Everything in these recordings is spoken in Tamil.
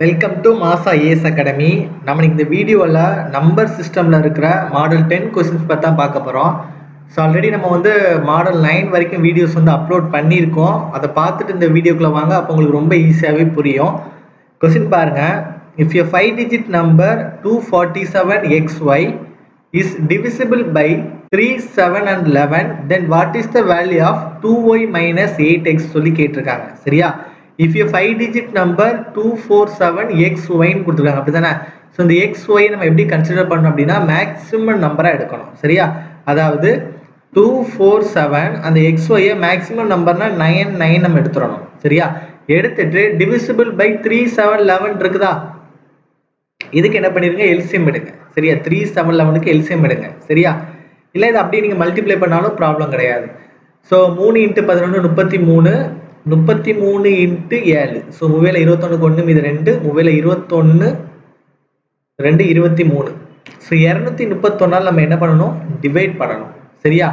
வெல்கம் டு மாசா ஏஎஸ் அகாடமி. நம்ம இந்த வீடியோவில் நம்பர் சிஸ்டமில் இருக்கிற மாடல் 10 கொஸ்டின்ஸ் பற்றி தான் பார்க்க போகிறோம். ஸோ ஆல்ரெடி நம்ம மாடல் 9 வரைக்கும் வீடியோஸ் அப்லோட் பண்ணியிருக்கோம். அதை பார்த்துட்டு இந்த வீடியோக்குள்ளே வாங்க, அப்போ உங்களுக்கு ரொம்ப ஈஸியாகவே புரியும். கொஸ்டின் பாருங்கள். If a 5 digit number 247xy is divisible by 3, 7 and 11, then what is the value of 2y minus 8x சொல்லி கேட்டிருக்காங்க. சரியா? if a 5 digit number 247xy ன்னு கொடுத்துருக்காங்க, அப்படிதானே? ஸோ இந்த xy நம்ம எப்படி கன்சிடர் பண்ணணும் அப்படின்னா மேக்ஸிமம் நம்பராக எடுக்கணும். சரியா? அதாவது 247 அந்த xy மேக்ஸிமம் நம்பர்னா 9 நம்ம எடுத்துடணும். சரியா? எடுத்துட்டு டிவிசிபிள் பை 3, 7, 11 இருக்குதா, இதுக்கு என்ன பண்ணிருங்க, எல்சிஎம் எடுங்க. சரியா? 3, 7, 11க்கு எல்சிஎம் எடுங்க. சரியா? இல்லை இது அப்படியே நீங்கள் மல்டிப்ளை பண்ணாலும் ப்ராப்ளம் கிடையாது. ஸோ 3 × 11 33, 33 × 7. ஸோ 3 21 1 மீது 2, 3 21 2 23. ஸோ 231 நம்ம என்ன பண்ணணும், டிவைட் பண்ணணும். சரியா?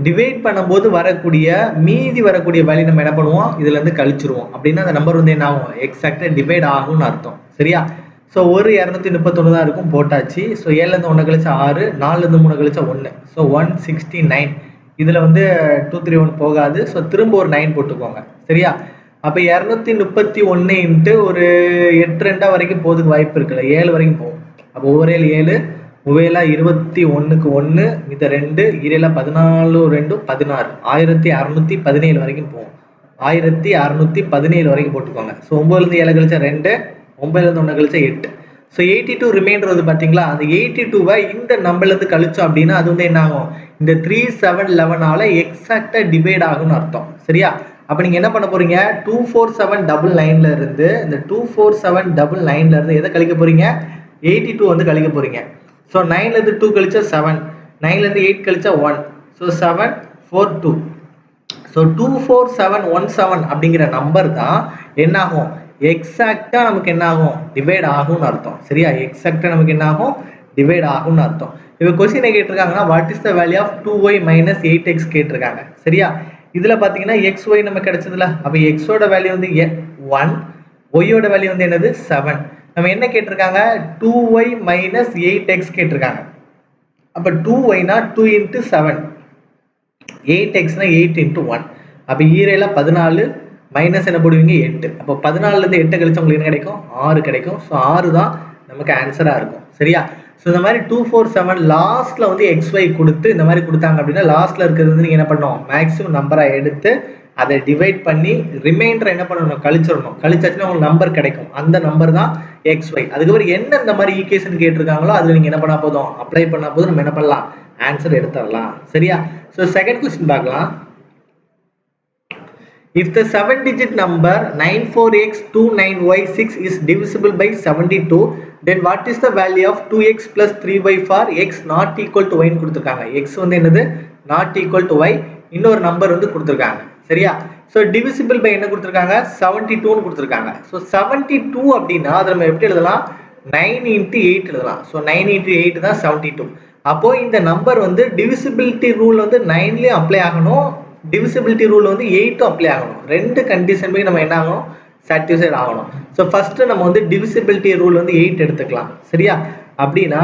டிவைட் பண்ணும்போது வரக்கூடிய மீதி வரக்கூடிய வேல்யூ நம்ம என்ன பண்ணுவோம், இதுல இருந்து கழிச்சிருவோம். அப்படின்னா அந்த நம்பர் என்ன ஆகும், எக்ஸாக்டா டிவைட் ஆகும்னு அர்த்தம். சரியா? ஸோ ஒரு 231 தான் இருக்கும், போட்டாச்சு. ஸோ 7லேருந்து 1 கழிச்சா 6, 4லேருந்து 3 கழிச்சா 1. ஸோ 169. இதில் 231 போகாது. ஸோ திரும்ப ஒரு 9 போட்டுக்கோங்க. சரியா? அப்போ 231 இன்ட்டு ஒரு 8 2 வரைக்கும் போகிறதுக்கு வாய்ப்பு இருக்குல்ல, 7 வரைக்கும் போகும். அப்போ ஒவ்வொரு 7, 21க்கு 1 மித 2, 14 2 16, 1617 வரைக்கும் போகும். 1617 வரைக்கும் போட்டுக்கோங்க. ஸோ 9லேருந்து 7 கழிச்சா 2, 9லேருந்து 1 கழிச்சா 8. ஸோ 82 ரிமைண்டர் வருது பார்த்தீங்களா, அந்த 82வை இந்த நம்பர்லேருந்து கழிச்சோம் அப்படின்னா அது என்ன ஆகும், இந்த 3, 7, 11ஆல எக்ஸாக்டா டிவைட் ஆகும்னு அர்த்தம். சரியா? அப்போ நீங்கள் என்ன பண்ண போறீங்க, 24799ல இருந்து இந்த 24799ல இருந்து எதை கழிக்க போறீங்க, 82 கழிக்க போறீங்க. ஸோ 9லேருந்து 2 கழிச்சா 7, 9லேருந்து 8 கழிச்சா 1. ஸோ 742. ஸோ 24717 அப்படிங்கிற நம்பர் தான் என்ன ஆகும், எக்ஸாக்டா நமக்கு என்ன ஆகும், டிவைட் ஆகும்னு அர்த்தம். சரியா? எக்ஸாக்டா நமக்கு என்ன ஆகும், டிவைட் ஆகும்னு அர்த்தம். இப்போ கொஸ்டினை கேட்டிருக்காங்கன்னா what is the value of 2y minus 8x கேட்டிருக்காங்க. சரியா? இதுல பாத்தீங்கன்னா xy நம்ம கிடைச்சதுல, அப்ப x ஓட வேல்யூ 1, y ஓட வேல்யூ என்னது 7. நம்ம என்ன கேட்டிருக்காங்க, 2y minus 8x கேட்டிருக்காங்க. அப்ப 2y னா 2 × 7, 8x னா 8 × 1. அப்ப ஈரேல 14 மைனஸ் என்ன போடுவீங்க, 8. அப்போ 14லேருந்து 8 கழிச்சு உங்களுக்கு என்ன கிடைக்கும், 6 கிடைக்கும். ஸோ 6 தான் நமக்கு ஆன்சரா இருக்கும். சரியா? ஸோ இந்த மாதிரி 247 லாஸ்ட்ல xy கொடுத்து இந்த மாதிரி கொடுத்தாங்க அப்படின்னா லாஸ்ட்ல இருக்கிறது நீங்க என்ன பண்ணணும், மேக்ஸிமம் நம்பரா எடுத்து அதை டிவைட் பண்ணி ரிமைண்டர் என்ன பண்ணணும், கழிச்சிடணும். கழிச்சாச்சுன்னா உங்களுக்கு நம்பர் கிடைக்கும். அந்த நம்பர் தான் xy. அதுக்கப்புறம் என்ன இந்த மாதிரி ஈக்குவேஷன் கேட்டிருக்காங்களோ அதுல நீங்க என்ன பண்ணா போதும், அப்ளை பண்ணா போதும், நம்ம என்ன பண்ணலாம், ஆன்சர் எடுத்துடலாம். சரியா? ஸோ செகண்ட் கொஸ்டின் பார்க்கலாம். If the 7-digit number 94x29y6 is divisible by 72, then what is the value of 2x plus 3y for x not equal to y ன்னு கொடுத்திருக்காங்க. x என்னது, not equal to y. இன்னொரு நம்பர் கொடுத்திருக்காங்க. சரியா? ஸோ டிவிசிபிள் பை என்ன கொடுத்திருக்காங்க, 72 ன்னு கொடுத்திருக்காங்க. ஸோ 72 அப்படின்னா அதை நம்ம எப்படி எழுதலாம், 9 × 8 எழுதலாம். ஸோ 9 × 8 தான் 72. அப்போ இந்த நம்பர் டிவிசிபிலிட்டி ரூல் 9லயும் அப்ளை ஆகணும், டிவிசிபிலிட்டி ரூல் 8 அப்ளை ஆகணும். ரெண்டு கண்டிஷன் நம்ம என்ன ஆகணும், சாட்டிஸ்ஃபைட் ஆகணும். ஸோ ஃபர்ஸ்ட் நம்ம டிவிசிபிலிட்டி ரூல் 8 எடுத்துக்கலாம். சரியா? அப்படின்னா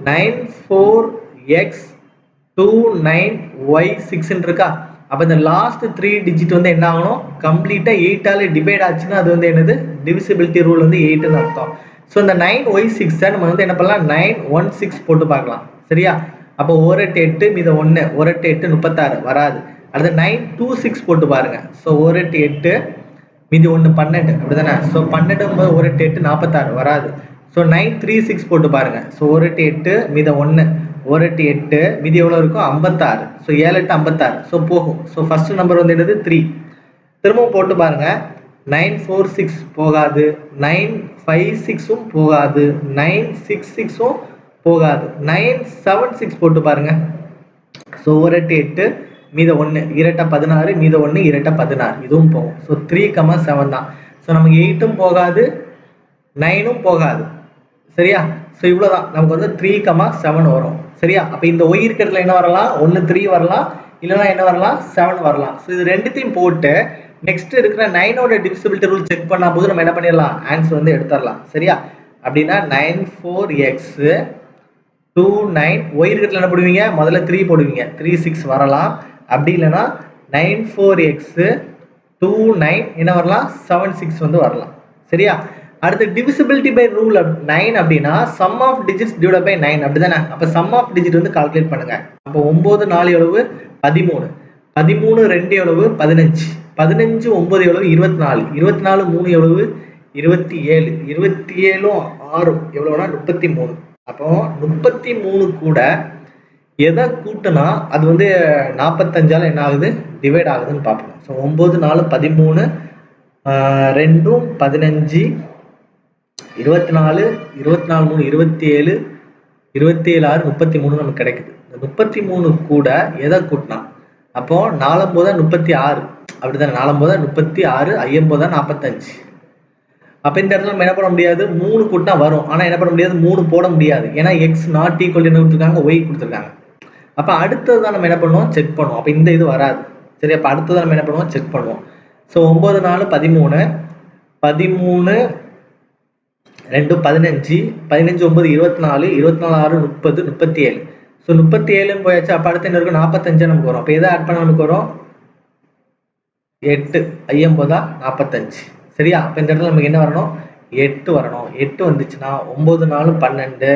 94x29y6 இருக்கா. அப்ப இந்த லாஸ்ட் 3 டிஜிட் என்ன ஆகணும், கம்ப்ளீட்டா 8ஆல டிவைட் ஆச்சுன்னா அது என்னது, டிவிசிபிலிட்டி ரூல் 8ன்னு அர்த்தம். ஸோ இந்த 9y6 நம்ம என்ன பண்ணலாம், 916 போட்டு பார்க்கலாம். சரியா? அப்போ 1 8 8 மீது 1, 1 8 8 36 வராது. அடுத்து 926 போட்டு பாருங்க. ஸோ 1 8 8 மீதி 1 12, அப்படிதானே? ஸோ 12 1 8 8 46 வராது. ஸோ 936 போட்டு பாருங்க. ஸோ 1 8 8 மீதி 1, 1 8 8 மீதி எவ்வளவு இருக்கும், 56. ஸோ 7 8 56. ஸோ போகும். ஸோ ஃபர்ஸ்ட் நம்பர் என்னது 3. திரும்பவும் போட்டு பாருங்க. 946 போகாது, 956 போகாது, 966 போகாது, 976 போட்டு பாருங்க. ஸோ 1 8 8 மீத 1, 2 16, மீத 1 2 16, இதுவும் போகும். ஸோ 3, 7 தான். ஸோ நமக்கு 8ம் போகாது, 9ம் போகாது. சரியா? ஸோ இவ்வளோதான் நமக்கு 3, 7 வரும். சரியா? அப்போ இந்த ஒய் இருக்கிறதுல என்ன வரலாம், 1 3 வரலாம், இல்லைன்னா என்ன வரலாம், 7 வரலாம். ஸோ இது ரெண்டுத்தையும் போட்டு நெக்ஸ்ட் இருக்கிற 9ஓட டிவிசிபிலிட்டி ரூல் செக் பண்ணா போது நம்ம என்ன பண்ணிடலாம், ஆன்சர் வந்து எடுத்துடலாம். சரியா? அப்படின்னா 94x 29 ஒய் இருக்கிறதுல என்ன போடுவீங்க, முதல்ல 3 போடுவீங்க, 36 வரலாம். அப்படி இல்லைன்னா 94x 29 என்ன வரலாம், 76 வந்து வரலாம். சரியா? அடுத்து டிவிசிபிலிட்டி பை ரூல் 9 அப்படின்னா sum of digits divide by 9 அப்படிதானே. அப்ப சம் ஆஃப் டிஜிட் வந்து கால்குலேட் பண்ணுங்க. அப்போ 9 4 எவ்வளவு 13, 13 2 எவ்வளவு 15, 15 9 எவ்வளவு 24, 24 3 எவ்வளவு 27, 27 6 எவ்வளவுனா 33. அப்போ 33 கூட எதை கூட்டினா அது வந்து 45ஆல என்ன ஆகுது, டிவைட் ஆகுதுன்னு பார்ப்போம். ஸோ 9 4 13, 2 15, 24 24 3 27, 27 6 33 நமக்கு கிடைக்குது. இந்த 33 கூட எதை கூட்டினா, அப்போ 4 9 36 அப்படிதானே, 4 9 36, 5 45. அப்ப இந்த இடத்துல நம்ம என்ன பண்ண முடியாது, 3 கூட்டினா வரும். ஆனா என்ன பண்ண முடியாது, 3 போட முடியாது. ஏன்னா எக்ஸ் நாட் ஈக்குவல் என்ன கொடுத்துருக்காங்க, ஒய் கொடுத்துருக்காங்க. அப்ப அடுத்ததுதான் நம்ம என்ன பண்ணுவோம், செக் பண்ணுவோம். அப்ப இந்த இது வராது. சரி, அப்ப அடுத்ததான் நம்ம என்ன பண்ணுவோம், செக் பண்ணுவோம். ஸோ 9 4 13, 13 2 15, 15 9 24, 24 6 30, 37. ஸோ 37 போயாச்சு. அப்ப அடுத்து என்ன இருக்கும், 45 நமக்கு வரும். அப்ப எதை ஆட் பண்ண நமக்கு வரும், 8 5 45. சரியா? அப்ப இந்த இடத்துல நமக்கு என்ன வரணும், 8 வரணும். 8 வந்துச்சுன்னா 9 4 12,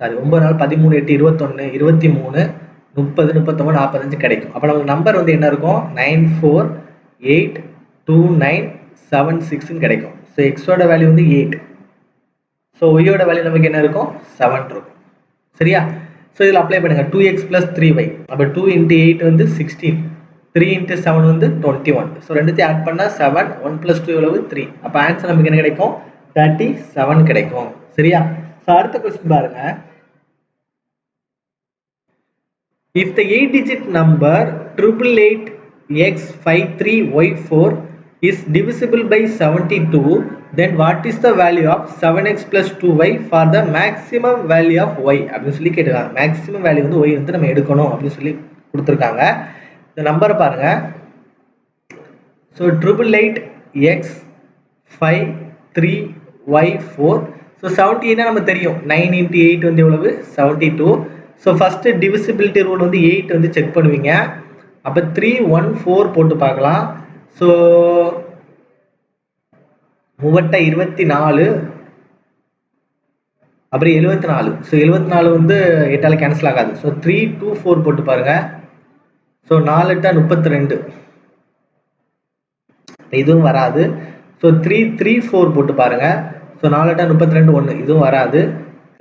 சாரி 9 4 13 8 21 23 30 39 45 கிடைக்கும். அப்ப நமக்கு நம்பர் வந்து என்ன இருக்கும், 948297 கிடைக்கும். ஸோ எக்ஸோட வேல்யூ வந்து 8. ஸோ ஒய்யோட வேல்யூ நமக்கு என்ன இருக்கும், 7 இருக்கும். சரியா? ஸோ இதில் அப்ளை பண்ணுங்க, 2x + 3y. அப்போ 2 × 8 வந்து 16, 3 × 7 வந்து 21. ஸோ ரெண்டுத்தையும் ஆட் பண்ணா 7, 1 + 2 எவ்வளவு 3. அப்போ ஆன்சர் நமக்கு என்ன கிடைக்கும், 37 கிடைக்கும். சரியா? ஸோ அடுத்த கொஸ்டின் பாருங்க. If the 8-digit number 888x53y4 is divisible by 72, then what is the value of 7x + 2y for the maximum value of y அப்படின்னு சொல்லி கேட்டிருக்காங்க. மேக்ஸிமம் வேல்யூ வந்து y வந்து நம்ம எடுக்கணும் அப்படின்னு சொல்லி கொடுத்துருக்காங்க. இந்த நம்பரை பாருங்க. So 888x53y4. ஸோ 78 நம்ம தெரியும், 9 × 8 வந்து எவ்வளவு 72. ஸோ ஃபர்ஸ்ட் டிவிசிபிலிட்டி ரூல் வந்து 8 வந்து செக் பண்ணுவீங்க. அப்போ 3 1 4 போட்டு பார்க்கலாம். ஸோ 3 24, அப்புறம் 74. ஸோ 74 வந்து 8ஆல கேன்சல் ஆகாது. ஸோ 3 2 4 போட்டு பாருங்க. ஸோ 4 8 32, இதுவும் வராது. ஸோ 3 3 4 போட்டு பாருங்க. ஸோ 4 8 32 1, இதுவும் வராது.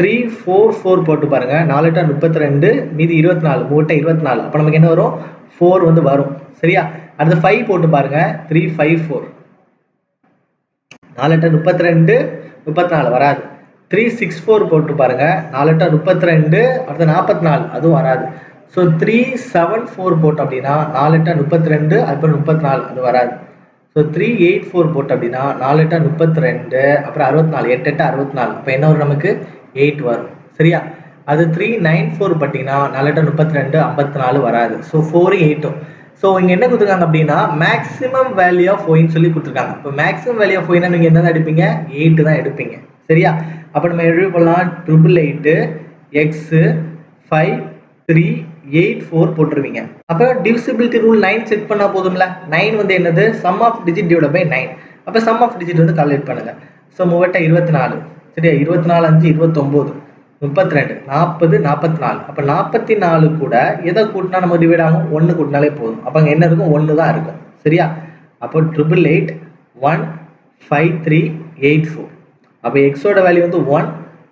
3 4 4 போட்டு பாருங்க. 4 8 32, மீதி 24, 3 24. அப்போ நமக்கு என்ன வரும், 4 வந்து வரும். சரியா? அடுத்து 5 போட்டு பாருங்க. 3 5 4, 4 8 32 34 வராது. 3 6 4 போட்டு பாருங்க. 4 8 32, அடுத்து 44, அதுவும் வராது. ஸோ 3 7 4 போட்டோம் அப்படின்னா 4 8 32, அப்புறம் 34, அது வராது. ஸோ 3 8 4 போட்டோம் அப்படின்னா 4 8 32, அப்புறம் 64, 8 8 64. அப்போ என்ன வரும், நமக்கு 8 வரும். சரியா? அது 3 9 4 பார்த்தீங்கன்னா 4 8 32, 54 வராது. ஸோ 4 8. ஸோ இங்கே என்ன கொடுத்துருக்காங்க அப்படின்னா மேக்ஸிமம் வேல்யூ ஆஃப் ஒய்ன்னு சொல்லி கொடுத்துருக்காங்க. இப்போ மேக்ஸிமம் வேல்யூ ஆஃப் ஒய்னா நீங்கள் என்ன தான் எடுப்பீங்க, 8 தான் எடுப்பீங்க. சரியா? அப்போ நம்ம எழுதி போடலாம் 888x5384 போட்டுருவீங்க. அப்போ டிவிசிபிலிட்டி ரூல் 9 செக் பண்ணால் போதும்ல. 9 வந்து என்னது, sum of digit divide by 9. அப்போ சம் ஆஃப் டிஜிட் வந்து கால்குலேட் பண்ணுங்க. ஸோ 3 24, சரியா, 24 5 29, 32 40 44. அப்போ 44 கூட எதை கூட்டினா நம்ம டிவைட் ஆகும், 1 கூட்டினாலே போதும். அப்போ அங்கே என்ன இருக்கும், 1 தான் இருக்கும். சரியா? அப்போ 888153884. அப்போ எக்ஸோட வேல்யூ வந்து 1,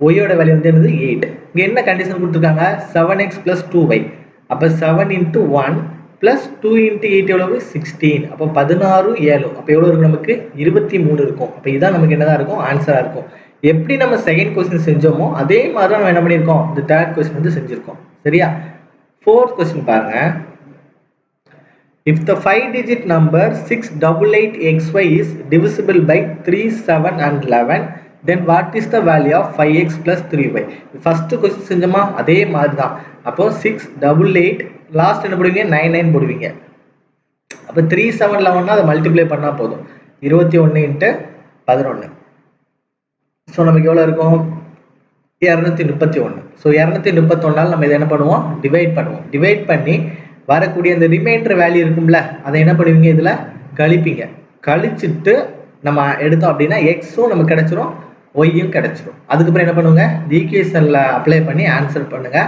ஒய்யோட வேல்யூ வந்து என்னது 8. இங்கே என்ன கண்டிஷன் கொடுத்துருக்காங்க, 7x + 2y. அப்போ 7 × 1 + 2 × 8 எவ்வளவு 16. அப்போ 16 7. அப்போ எவ்வளோ இருக்கும், நமக்கு 23 இருக்கும். அப்போ இதான் நமக்கு என்னதான் இருக்கும், ஆன்சராக இருக்கும். எப்படி நம்ம செகண்ட் கொஸ்டின் செஞ்சோமோ அதே மாதிரி தான் நம்ம என்ன பண்ணியிருக்கோம், இந்த தேர்ட் கொஸ்டின் வந்து செஞ்சிருக்கோம். சரியா? ஃபோர்த் கொஸ்டின் பாருங்க. If the 5-digit number 688xy is divisible by 3 7 and 11, then what is the value of 5x + 3y? First கொஸ்டின் செஞ்சோமா அதே மாதிரி தான். அப்போ 688, லாஸ்ட் என்ன போடுவீங்க, 99 போடுவீங்க. அப்போ 3 7 11 அதை மல்டிப்ளை பண்ணால் போதும் 21 × 11. ஸோ நமக்கு எவ்வளோ இருக்கும் 231. ஸோ 231 நம்ம இதை என்ன பண்ணுவோம் டிவைட் பண்ணுவோம். டிவைட் பண்ணி வரக்கூடிய அந்த ரிமைண்டர் வேல்யூ இருக்கும்ல அதை என்ன பண்ணுவீங்க இதில் கழிப்பீங்க. கழிச்சுட்டு நம்ம எடுத்தோம் அப்படின்னா எக்ஸும் நமக்கு கிடைச்சிரும் ஒய்யும் கிடைச்சிரும். அதுக்கப்புறம் என்ன பண்ணுங்க ஈக்குவேஷனில் அப்ளை பண்ணி ஆன்சர் பண்ணுங்க.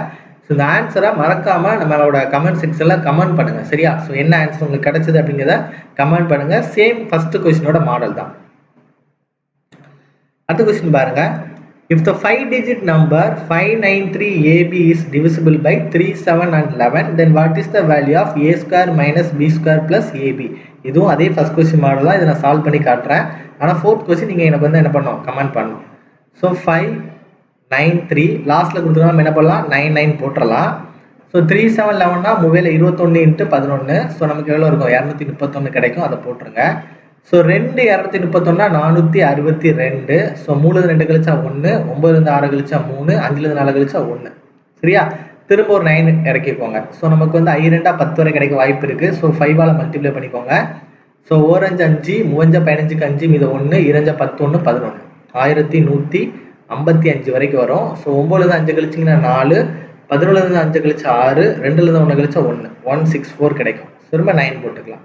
ஸோ இந்த ஆன்சரை மறக்காம நம்மளோட கமெண்ட் செக்ஷனில் கமெண்ட் பண்ணுங்க. சரியா? ஸோ என்ன ஆன்சர் உங்களுக்கு கிடைச்சது அப்படிங்கிறத கமெண்ட் பண்ணுங்க. சேம் ஃபர்ஸ்ட் கொஸ்டினோட மாடல் தான். அடுத்த கொஸ்டின் பாருங்க. If the 5-digit number 593AB is divisible by 3, 7 and 11, then what is the value of a square minus b square plus ab? இதுவும் அதே ஃபர்ஸ்ட் கொஸ்டின் மாடல் தான். இதை நான் சால்வ் பண்ணி காட்டுறேன். ஆனால் ஃபோர்த் கொஸ்டின் நீங்கள் எனக்கு வந்து என்ன பண்ணணும் கமெண்ட் பண்ணணும். ஸோ 593 லாஸ்ட்டில் கொடுத்துருந்தா நம்ம என்ன பண்ணலாம் 99 போட்டுடலாம். ஸோ 3 7 11னா மூவேல 21 × 11. ஸோ நமக்கு எவ்வளோ இருக்கும் 231 கிடைக்கும். அதை போட்டுருங்க. ஸோ 2 231 462. ஸோ 3 2 கழிச்சா 1, 9 6 கழிச்சா 3, 5 4 கழிச்சா 1. சரியா? திரும்ப ஒரு 9 இறக்கிக்கோங்க. ஸோ நமக்கு வந்து 5 2 10 வரை கிடைக்க வாய்ப்பு இருக்குது. ஸோ 5ஆல் மல்டிப்ளை பண்ணிக்கோங்க. ஸோ 1 5 5, 3 5 5 மீது 1, 2 10 1 11, 1155 வரைக்கும் வரும். ஸோ 9 5 கழிச்சிங்கன்னா 4, 11 5 கழிச்சா 6, 2 1 கழிச்சா 1, 164 கிடைக்கும். திரும்ப 9 போட்டுக்கலாம்.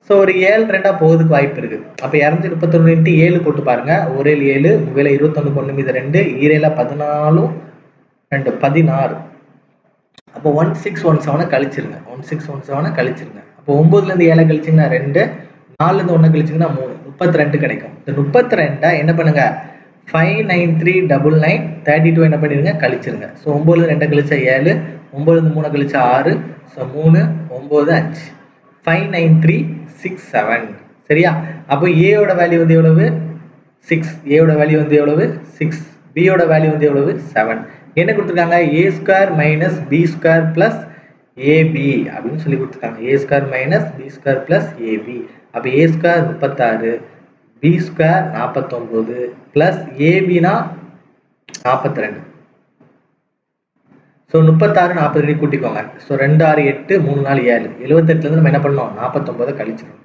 ஸோ ஒரு 7 2 போகிறதுக்கு வாய்ப்பு இருக்குது. அப்போ 231 × 7 போட்டு பாருங்க. 1 7, 3 21 1 மீது 2, 2 14 2 16. அப்போ 1617 கழிச்சிருங்க. 1617 கழிச்சிருங்க. அப்போ 9லேருந்து 7 கழிச்சிங்கன்னா 2, 4லேருந்து 1 கழிச்சிங்கன்னா 3, 32 கிடைக்கும். இந்த 32 என்ன பண்ணுங்க 59399 32 என்ன பண்ணிடுங்க கழிச்சிருங்க. ஸோ 9லேருந்து 2 கழிச்சா 7, 9லேருந்து 3 கழிச்சா 6, ஸோ 3 9 5, 59367. சரியா? அப்போ ஏயோட வேல்யூ வந்து எவ்வளவு 6, ஏயோட வேல்யூ வந்து எவ்வளவு 6, பியோட வேல்யூ வந்து எவ்வளவு 7. என்ன கொடுத்துருக்காங்க a square minus b square plus ab அப்படின்னு சொல்லி கொடுத்துருக்காங்க. a square minus b square plus ab. அப்போ a square 36, b square 49 plus abனா 42. ஸோ 36 42 கூட்டிக்கோங்க. ஸோ 2 6 8 3 4 7, 78லேருந்து நம்ம என்ன பண்ணோம் 49 கழிச்சிடணும்.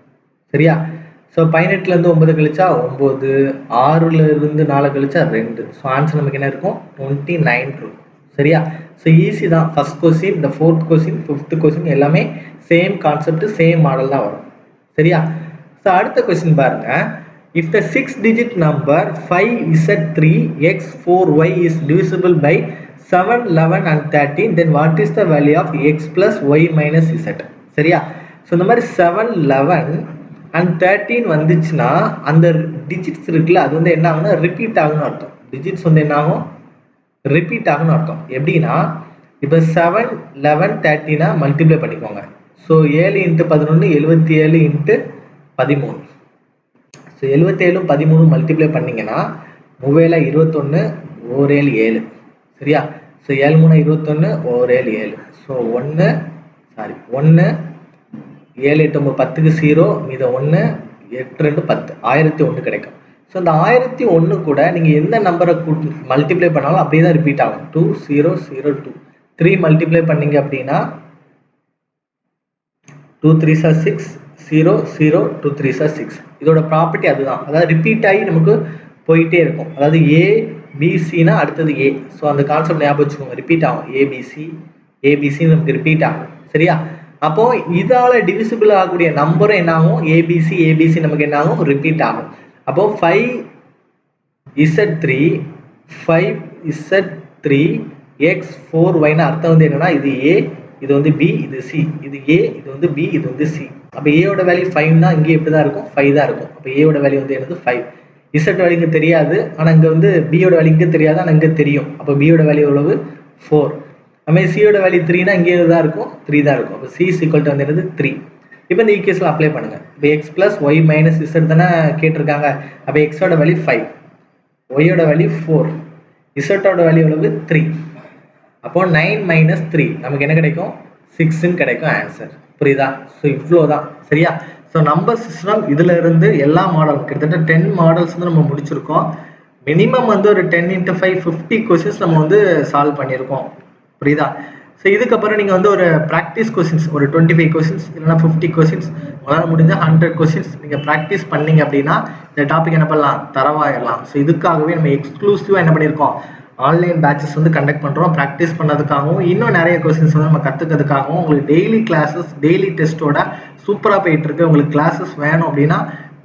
சரியா? ஸோ 18லேருந்து 9 கழிச்சா 9, 6லேருந்து 4 கழிச்சா 2. ஸோ ஆன்சர் நமக்கு என்ன இருக்கும் 29 இருக்கும். சரியா? ஸோ ஈஸி தான். ஃபர்ஸ்ட் கொஸ்டின், இந்த ஃபோர்த் கொஸ்டின், ஃபிஃப்த் கொஸ்டின் எல்லாமே சேம் கான்செப்ட் சேம் மாடல் தான் வரும். சரியா? ஸோ அடுத்த கொஸ்டின் பாருங்க. If the 6-digit number 5z3x4y is divisible by 7, 11 and 13, then what is the value of x plus y minus z? சரியா? ஸோ இந்த மாதிரி 7, 11 and 13 வந்துச்சுன்னா அந்த டிஜிட்ஸ் இருக்குல்ல அது வந்து என்ன ஆகும்னா ரிப்பீட் ஆகும்னு அர்த்தம். டிஜிட்ஸ் வந்து என்ன ஆகும் ரிப்பீட் ஆகும்னு அர்த்தம். எப்படின்னா இப்போ 7, 11, 13 மல்டிப்ளை பண்ணிக்கோங்க. ஸோ 7 × 11 77 × 13. ஸோ 77 13 மல்டிப்ளை பண்ணிங்கன்னா 3 21 1 7. சரியா? ஸோ 7 3 21 1 7. ஸோ 1 7 8 9 10க்கு 0 மீத 1 8 2 10 1001 கிடைக்கும். ஸோ இந்த 1001 கூட நீங்கள் எந்த நம்பரை மல்டிப்ளை பண்ணாலும் அப்படியே தான் ரிப்பீட் ஆகும். 2002 3 மல்டிப்ளை பண்ணீங்க அப்படின்னா 2 3s 6, 0 0 2 3s 6. இதோட ப்ராப்பர்ட்டி அதுதான். அதாவது ரிப்பீட் ஆகி நமக்கு போயிட்டே இருக்கும். அதாவது ஏபிசினா அடுத்தது ஏ. ஸோ அந்த கான்செப்ட் ஞாபகம் வச்சுக்கோங்க. ரிப்பீட் ஆகும். ஏபிசி நமக்கு ரிப்பீட் ஆகும். சரியா? அப்போ இதால டிவிசிபிள் ஆகக்கூடிய நம்பரும் என்ன ஆகும் ஏபிசி நமக்கு என்ன ஆகும் ரிப்பீட் ஆகும். அப்போ 5z3 x4y அர்த்தம் வந்து என்னன்னா இது ஏ, இது வந்து பி, இது சி, இது ஏ, இது வந்து பி, இது வந்து சி. அப்போ ஏயோட வேல்யூ 5னா இங்கே எப்படி தான் இருக்கும் 5 தான் இருக்கும். அப்போ ஏயோட வேல்யூ வந்து என்னது 5. இசட் வேல்யூ இங்கே தெரியாது, ஆனால் இங்கே வந்து பியோட வேல்யூ இங்கே தெரியாது, ஆனால் இங்கே தெரியும். அப்போ பியோட வேல்யூ எவ்வளவு 4. நம்ம சியோட வேல்யூ 3னா இங்கே தான் இருக்கும் 3 தான் இருக்கும். அப்போ சி ஈக்குவல் டு வந்து என்னது 3. இப்போ இந்த ஈக்குவேஷன் அப்ளை பண்ணுங்க. இப்போ X plus Y minus Z தானே கேட்டிருக்காங்க. அப்போ எக்ஸோட வேல்யூ 5, ஒய்யோட வேல்யூ 4, இசட்டோட வேல்யூ எவ்வளவு 3. அப்போ 9 - 3 நமக்கு என்ன கிடைக்கும் 6ன்னு கிடைக்கும் ஆன்சர். புரியுதா? ஸோ இவ்வளோதான். சரியா? ஸோ நம்பர் சிஸ்டம் இதுல இருந்து எல்லா மாடலும் கிட்டத்தட்ட 10 மாடல்ஸ் வந்து நம்ம முடிச்சிருக்கோம். மினிமம் வந்து ஒரு 10 × 5 50 கொஸ்டின்ஸ் நம்ம வந்து சால்வ் பண்ணியிருக்கோம். புரியுதா? ஸோ இதுக்கப்புறம் நீங்கள் வந்து ஒரு ப்ராக்டிஸ் கொஸ்டின்ஸ் ஒரு 25 கொஸ்டின்ஸ் இல்லைனா 50 கொஸ்டின்ஸ் உங்களால் முடிஞ்ச 100 கொஸ்டின்ஸ் நீங்கள் ப்ராக்டிஸ் பண்ணீங்க அப்படின்னா இந்த டாபிக் என்ன பண்ணலாம் தரவாயிடலாம். ஸோ இதுக்காகவே நம்ம எக்ஸ்க்ளூசிவாக என்ன பண்ணியிருக்கோம் ஆன்லைன் பேட்சஸ் வந்து கண்டக்ட் பண்ணுறோம். ப்ராக்டிஸ் பண்ணதுக்காகவும் இன்னும் நிறைய கொஸ்டின்ஸ் வந்து நம்ம கற்றுக்கிறதுக்காகவும் உங்களுக்கு டெய்லி கிளாஸஸ் டெய்லி டெஸ்ட்டோட சூப்பராக போயிட்டுருக்கு. உங்களுக்கு கிளாஸஸ் வேணும் அப்படின்னா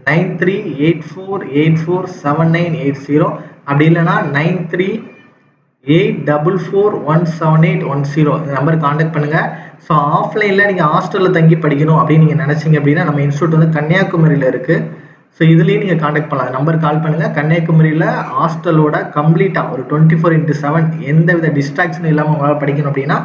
9384847980 அப்படி இல்லைனா 9384417810 இந்த நம்பருக்கு காண்டாக்ட் பண்ணுங்கள். ஸோ ஆஃப்லைனில் நீங்கள் ஹாஸ்டலில் தங்கி படிக்கணும் அப்படின்னு நீங்கள் நினச்சிங்க அப்படின்னா நம்ம இன்ஸ்டியூட் வந்து கன்னியாகுமரியில் இருக்குது. ஸோ இதுலேயும் நீங்கள் காண்டாக்ட் பண்ணலாம். நம்பர் கால் பண்ணுங்கள். கன்னியாகுமரியில் ஹாஸ்டலோட கம்ப்ளீட்டாக ஒரு 24/7 எந்த வித டிஸ்ட்ராக்ஷனும் இல்லாமல் உங்களால் படிக்கணும் அப்படின்னா